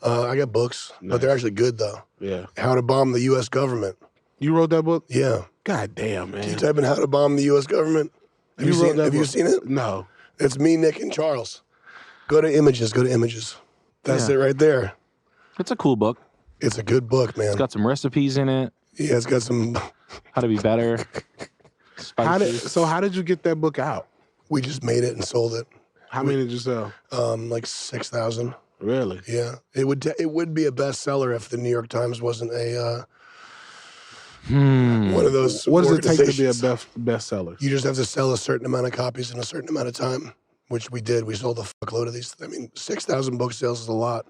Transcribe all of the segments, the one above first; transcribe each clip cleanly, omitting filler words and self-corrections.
I got books, but they're actually good though. Yeah. How to Bomb the U.S. Government. You wrote that book? Yeah. God damn, man. Can you type in How to Bomb the U.S. Government? Have you seen it? No. It's me, Nick, and Charles. Go to images. That's it right there. It's a cool book. It's a good book, man. It's got some recipes in it. Yeah, it's got some... How to be better. How did you get that book out? We just made it and sold it. How many did you sell? Like 6,000. Really? Yeah. It would be a bestseller if the New York Times wasn't a one of those. What does it take to be a bestseller? You just have to sell a certain amount of copies in a certain amount of time, which we did. We sold a fuckload of these. I mean, 6,000 book sales is a lot,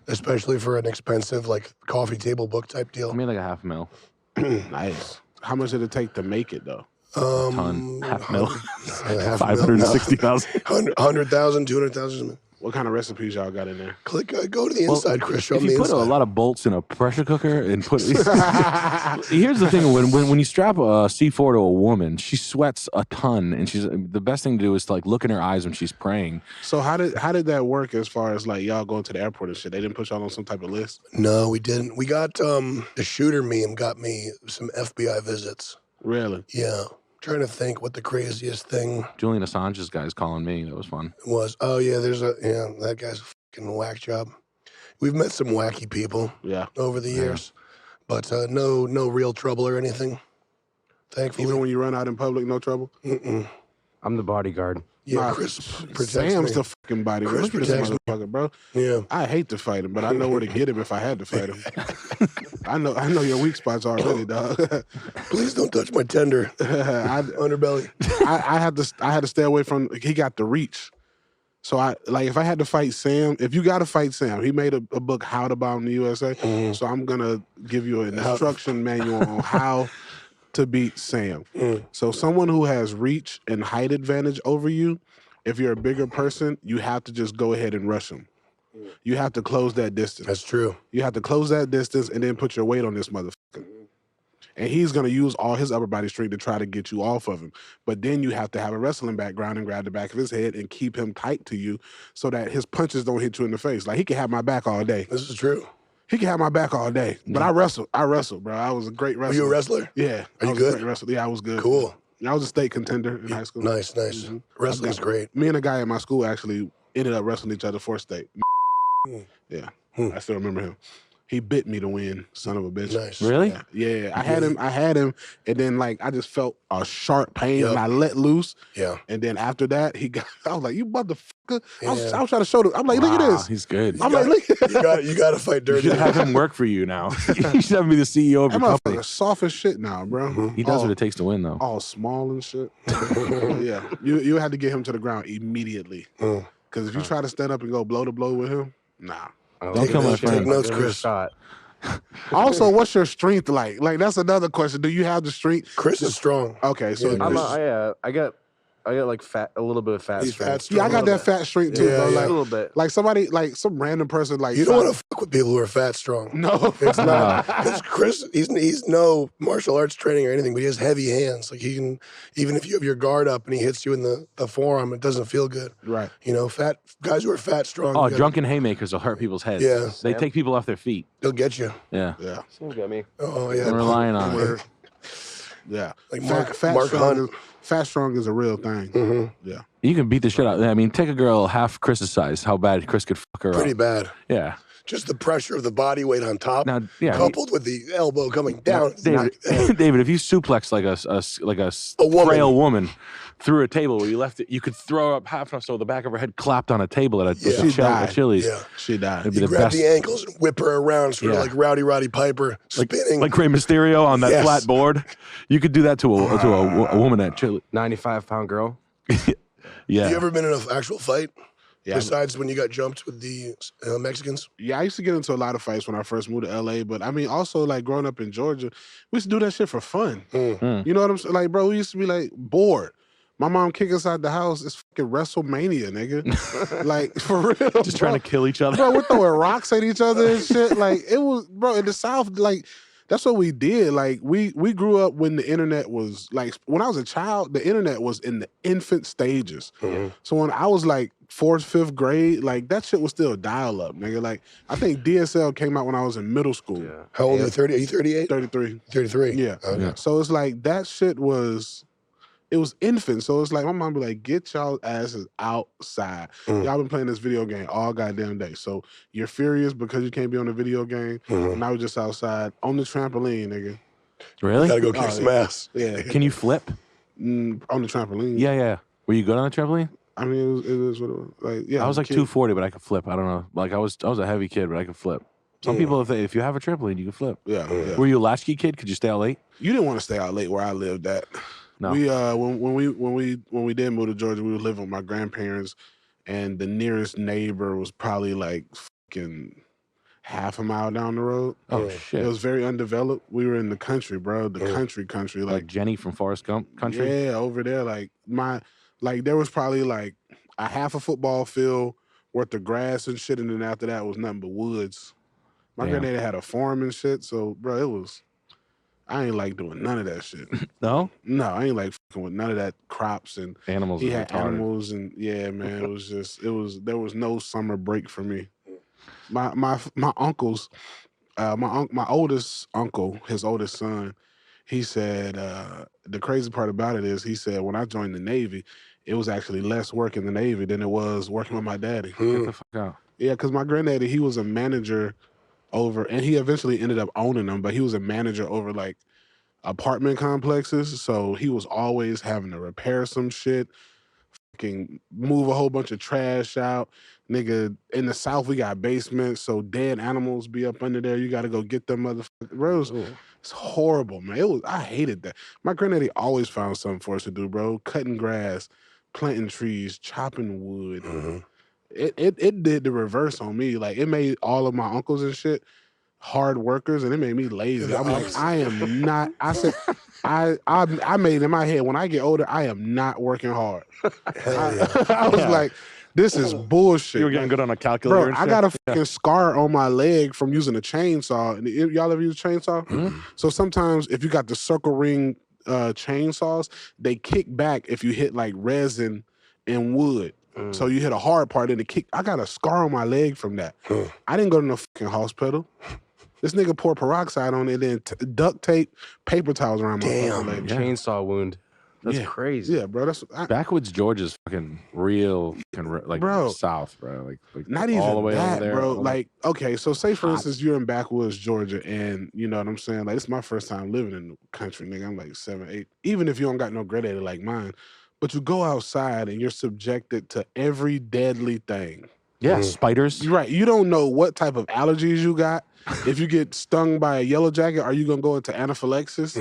especially for an expensive like coffee table book type deal. I mean, like a $500,000. Nice. How much did it take to make it though? Ton. $500,000. 560,000. 100,000, 200,000. What kind of recipes y'all got in there? Go to the inside, Chris. Show me the inside. If you put a lot of bolts in a pressure cooker and put... Here's the thing. When you strap a C4 to a woman, she sweats a ton, and the best thing to do is to like look in her eyes when she's praying. So how did that work as far as like y'all going to the airport and shit? They didn't put y'all on some type of list? No, we didn't. We got the shooter meme got me some FBI visits. Really? Yeah. Trying to think what the craziest thing. Julian Assange's guy's calling me. That was fun. Was. Oh yeah, that guy's a fucking whack job. We've met some wacky people over the years, but no real trouble or anything. Thankfully. Even when you run out in public, no trouble? I'm the bodyguard. Yeah, Chris protects Sam's me. the fucking bodyguard. Chris protects me. Bro. Yeah. I hate to fight him, but I know where to get him if I had to fight him. I know your weak spots already, dog. Please don't touch my tender underbelly. I had to stay away from. He got the reach. So if I had to fight Sam, if you got to fight Sam, he made a book, How to Bomb the USA. So I'm gonna give you an instruction manual on how to beat Sam. So someone who has reach and height advantage over you, if you're a bigger person, you have to just go ahead and rush him. You have to close that distance. That's true. You have to close that distance and then put your weight on this motherfucker. And he's going to use all his upper body strength to try to get you off of him. But then you have to have a wrestling background and grab the back of his head and keep him tight to you so that his punches don't hit you in the face. Like, he can have my back all day. This is true. He can have my back all day. But I wrestled, bro. I was a great wrestler. Are you a wrestler? Yeah. Are you good? A great wrestler. Yeah, I was good. Cool. I was a state contender in high school. Nice. Wrestling's great. Me and a guy at my school actually ended up wrestling each other for state. Yeah. I still remember him. He bit me to win, son of a bitch. Nice. Really? Yeah. I had him, and then like I just felt a sharp pain and I let loose. Yeah. And then after that, I was like, you motherfucker. Yeah. I was trying to show them. I'm like, look at this. He's good. I'm like, look. You got to fight dirty. You should have him work for you now. You should have him be the CEO of That your company. motherfucker soft as shit now, bro. He does what it takes to win, though. All small and shit. Yeah. You had to get him to the ground immediately. Because if you try to stand up and go blow to blow with him, nah. Don't kill my friend. Take notes, Chris. Also, what's your strength like? Like, that's another question. Do you have the strength? Chris is strong. Okay, so I got like a little bit of fat He's strength. fat strong. yeah, I got that fat strength too, Yeah, bro. yeah. Like, A little bit. like somebody, like some random person, like You don't want to fuck with people who are fat strong. No, It's not. Because Chris, he's no martial arts training or anything, but he has heavy hands. Like he can, even if you have your guard up and he hits you in the forearm, it doesn't feel good. right. You know, fat guys who are fat strong. Oh, you gotta- drunken haymakers will hurt people's heads. Yeah. They take people off their feet. They'll get you. Yeah. Yeah, Someone got me. Oh yeah. We're relying on it. yeah. Like Fat Mark strong. Hunt. Fat strong is a real thing. Yeah. You can beat the shit out. I mean, take a girl half Chris's size. How bad Chris could fuck her Pretty up. bad. Yeah. Just the pressure of the body weight on top, Now, yeah. coupled with the elbow coming down. David, David, if you suplex like a woman. frail woman through a table where you left it, you could throw her up half enough so the back of her head clapped on a table at She died. a Chili's. Yeah. She died. It'd be You the grab best. the ankles and whip her around, sort Yeah. of like Roddy Piper, spinning. Like Rey Mysterio on that Yes. flat board. You could do that to a woman at Chili. 95-pound girl. Yeah. Have you ever been in an actual fight? Yeah. Besides when you got jumped with the Mexicans? Yeah, I used to get into a lot of fights when I first moved to LA, but I mean, also like growing up in Georgia, we used to do that shit for fun. You know what I'm saying? Like, bro, we used to be like bored. My mom kick us out the house. It's fucking WrestleMania, nigga. Like, for real. Just trying to kill each other. Bro, we're throwing rocks at each other and shit. Like, it was, bro, in the South, like, That's what we did. Like we grew up when the internet was like when I was a child, the internet was in the infant stages. So when I was like 4th, 5th grade, like that shit was still dial up, nigga. Like I think DSL came out when I was in middle school. Yeah. How old are you? 30? Are you 38? 33. 33. Yeah. Okay. So it's like that shit was. It was infant, so it's like my mom be like, "Get y'all asses outside. Y'all been playing this video game all goddamn day. So you're furious because you can't be on the video game. Now we're just outside on the trampoline, nigga. Really? You gotta go kick some ass. Yeah. Can you flip? On the trampoline. Yeah. Were you good on the trampoline? I mean, it was what it was. Like, yeah. I was like 240, but I could flip. I don't know. Like I was a heavy kid, but I could flip. Some people, if you have a trampoline, you can flip. Yeah. Were you a latchkey kid? Could you stay out late? You didn't want to stay out late where I lived at. No. We when we did move to Georgia, we were living with my grandparents, and the nearest neighbor was probably like fucking half a mile down the road. Oh shit! It was very undeveloped. We were in the country, bro. The country, like Jenny from Forrest Gump country. Yeah, over there, like there was probably like a half a football field worth of grass and shit, and then after that was nothing but woods. My granddaddy had a farm and shit, so bro, it was. I ain't like doing none of that shit. No? No, I ain't like fucking with none of that crops and animals. He had animals and yeah, man. There was no summer break for me. My uncles, my oldest uncle, his oldest son, he said the crazy part about it is he said when I joined the Navy, it was actually less work in the Navy than it was working with my daddy. Get the fuck out. Yeah, because my granddaddy, he was a manager over, and he eventually ended up owning them, but he was a manager over like apartment complexes, so he was always having to repair some shit, fucking move a whole bunch of trash out. Nigga, in the South, we got basements, so dead animals be up under there. You got to go get them motherfuckers. Bro, it's horrible, man. I hated that. My granddaddy always found something for us to do, bro. Cutting grass, planting trees, chopping wood. It did the reverse on me. Like, it made all of my uncles and shit hard workers, and it made me lazy. I'm like, I am not. I said, I made in my head, when I get older, I am not working hard. I was like, this is bullshit. You were getting good on a calculator. Bro, I got a fucking scar on my leg from using a chainsaw. And y'all ever use a chainsaw? So sometimes if you got the circle ring chainsaws, they kick back if you hit like resin and wood. So you hit a hard part and the kick. I got a scar on my leg from that. I didn't go to no fucking hospital. This nigga poured peroxide on it and then duct tape, paper towels around my leg. Chainsaw wound. That's crazy. Yeah, bro. Backwoods Georgia's fucking real, like bro, South, bro. Like not even all the way that, over there, bro. Like, okay, so say for instance you're in backwoods Georgia, and you know what I'm saying. Like, it's my first time living in the country, nigga. I'm like 7, 8. Even if you don't got no granddaddy like mine, but you go outside and you're subjected to every deadly thing. Yeah, spiders. Right. You don't know what type of allergies you got. If you get stung by a yellow jacket, are you going to go into anaphylaxis?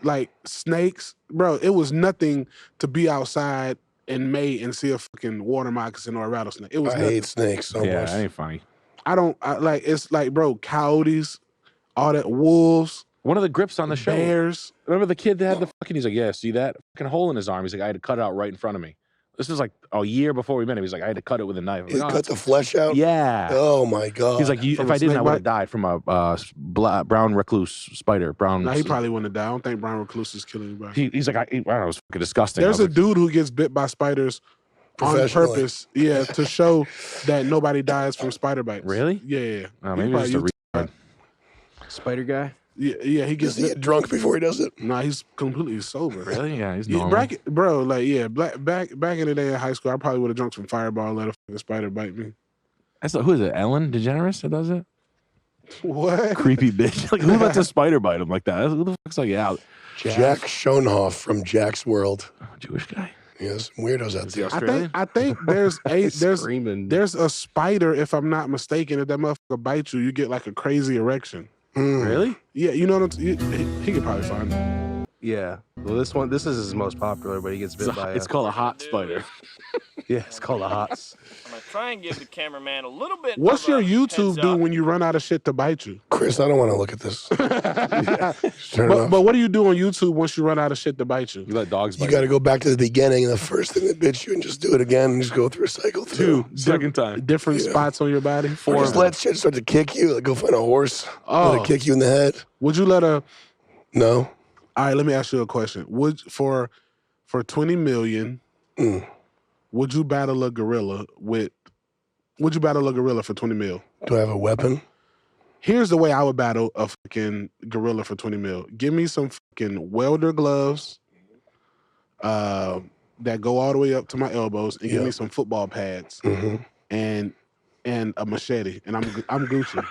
Like snakes? Bro, it was nothing to be outside in May and see a fucking water moccasin or a rattlesnake. It was I hate snakes so much. Yeah, that ain't funny. It's like, bro, coyotes, all that, wolves. One of the grips on the show. Bears. Remember the kid that had the fucking, he's like, yeah, see that fucking hole in his arm? He's like, I had to cut it out right in front of me. This was like a year before we met him. He's like, I had to cut it with a knife. He cut the flesh out? Yeah. Oh, my God. He's like, if I didn't, I would have died from a brown recluse spider. No, he probably wouldn't have died. I don't think brown recluses kill anybody. He's like, I don't know, it was fucking disgusting. There's a dude who gets bit by spiders on purpose, to show that nobody dies from spider bites. Really? Yeah. Maybe just a retard. Spider guy? Yeah, he gets Does he get drunk before he does it? Nah, he's completely sober. Really? Yeah, he's normal. Bro, like, back in the day in high school, I probably would have drunk some Fireball and let a fucking spider bite me. Who is it? Ellen DeGeneres that does it? What? Creepy bitch. Like, who lets a spider bite him like that? Who the fuck's like, yeah? Jack Schoenhoff from Jack's World. Jewish guy? Yes, weirdos out there. I think there's a spider, if I'm not mistaken. If that motherfucker bites you, you get like a crazy erection. Really? Yeah, you know what he could probably find it. Yeah. Well, this is his most popular, but he gets bit by. It's called a hot spider. Yeah, it's called a hots. I'm gonna try and give the cameraman a little bit. What's your YouTube do when you run out of shit to bite you? Chris, I don't want to look at this. But what do you do on YouTube once you run out of shit to bite you? You let dogs bite You got to go back to the beginning, and the first thing that bits you, and just do it again, and just go through a cycle through. Second time. Different spots on your body? Or just let shit start to kick you. Like go find a horse. Let it kick you in the head. Would you let a... No. All right, let me ask you a question. For $20 million, would you battle a gorilla for $20 million? Do I have a weapon? Here's the way I would battle a fucking gorilla for $20 million. Give me some fucking welder gloves that go all the way up to my elbows, and give me some football pads and a machete, and I'm Gucci.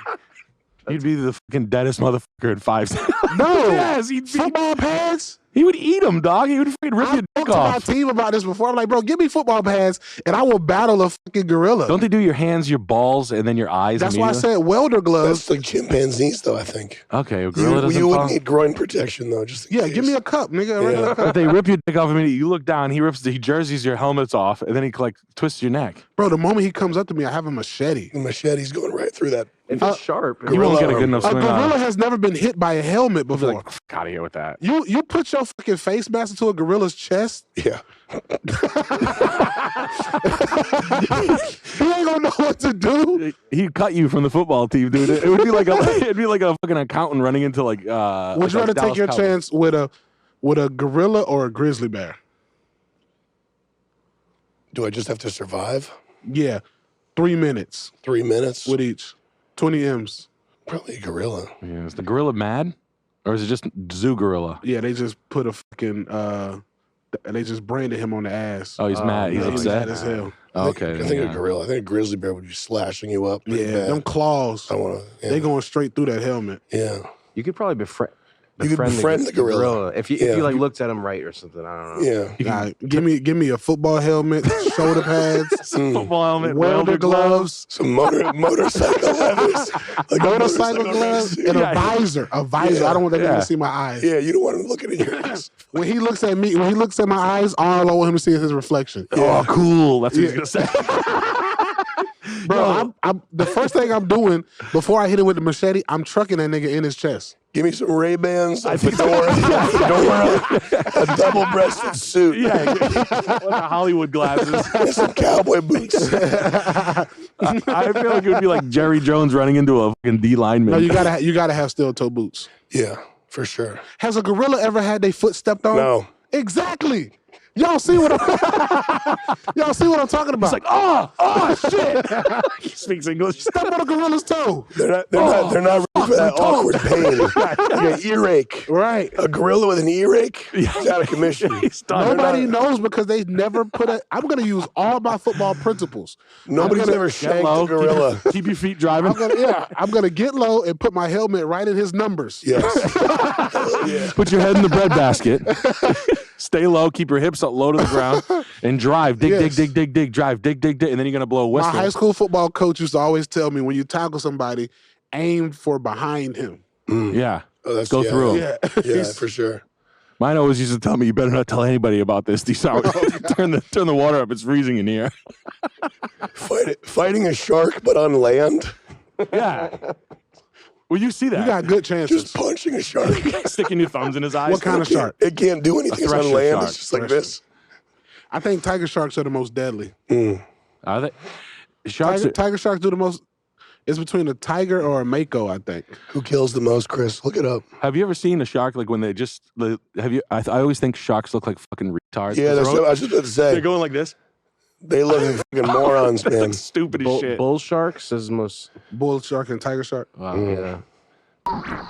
You'd be the fucking deadest motherfucker in 5 seconds. No, yes, he'd be. football pads. He would eat them, dog. He would fucking rip your dick off. I talked to my team about this before. I'm like, bro, give me football pads, and I will battle a fucking gorilla. Don't they do your hands, your balls, and then your eyes? That's why I said welder gloves. That's like chimpanzees, though, I think. Okay, a gorilla doesn't You would fall? need groin protection, though. Just in case. Give me a cup, nigga. A regular cup. If they rip your dick off immediately, you look down, he jerseys your helmets off, and then he like twists your neck. Bro, the moment he comes up to me, I have a machete. The machete's going right through that. If it's sharp, You won't get a good enough A swing on gorilla it. has never been hit by a helmet before. Like, fuck out of here with that. You put your fucking face mask into a gorilla's chest. Yeah. He ain't gonna know what to do. He'd cut you from the football team, dude. It would be like it'd be like a fucking accountant running into like. Would you rather take your chance with a gorilla or a grizzly bear? Do I just have to survive? Yeah, 3 minutes 3 minutes? with each. 20 M's. Probably a gorilla. Yeah, is the gorilla mad, or is it just zoo gorilla? Yeah, they just put a fucking they just branded him on the ass. Oh, he's mad. He's He's upset. mad as hell. Okay, I think a gorilla. I think a grizzly bear would be slashing you up. pretty Yeah, bad. them claws. I want to. They going straight through that helmet. Yeah. you could probably befriend the gorilla. if you like looked at him right or something. I don't know. Yeah. Nah, give me a football helmet, shoulder pads, Football helmet, welder gloves, Some motorcycle leathers. Like motorcycle gloves, and a visor. A visor. Yeah. I don't want them to see my eyes. Yeah, you don't want him looking at your eyes. When he looks at me, when he looks at my eyes, all I want him to see is his reflection. Oh, cool. That's what he's gonna say. Bro, I'm the first thing I'm doing before I hit him with the machete, I'm trucking that nigga in his chest. Give me some Ray-Bans, a fedora, a double-breasted suit, Like the Hollywood glasses. and some cowboy boots. I feel like it would be like Jerry Jones running into a fucking D lineman. No, you gotta have steel toe boots. Yeah, for sure. Has a gorilla ever had their foot stepped on? No. Exactly. Y'all see what I'm talking about? It's like, oh shit. He speaks English. Step on a gorilla's toe. They're not ready for that awkward pain. Like an earache. Right. A gorilla with an earache is out of commission. He's done. Nobody knows because they never put a. I'm gonna use all my football principles. Nobody's ever shanked a gorilla. Keep your feet driving. I'm gonna get low and put my helmet right in his numbers. Yes. Yeah. Put your head in the bread basket. Stay low, keep your hips up low to the ground, and drive. Dig, Yes. dig, drive. Dig, and then you're gonna blow a whistle. My high school football coach used to always tell me when you tackle somebody, aim for behind him. Yeah. Oh, that's Go through 'em. Yeah. Yeah, for sure. Mine always used to tell me, you better not tell anybody about this. These hours. turn the water up. It's freezing in here. Fighting a shark, but on land. Yeah. Well, you see that. You got good chances. Just punching a shark. Sticking your thumbs in his eyes. What kind of shark? It can't do anything. It's on thresher land. shark. It's just like this. I think tiger sharks are the most deadly. Are they? Sharks Tiger sharks do the most. It's between a tiger or a mako, I think. Who kills the most, Chris? Look it up. Have you ever seen a shark like when they just have you? I always think sharks look like fucking retards. Yeah, that's what I was just about to They're say. going like this. They look like fucking morons, man. Stupid as shit. Bull sharks is most. Bull shark and tiger shark. Wow. Yeah.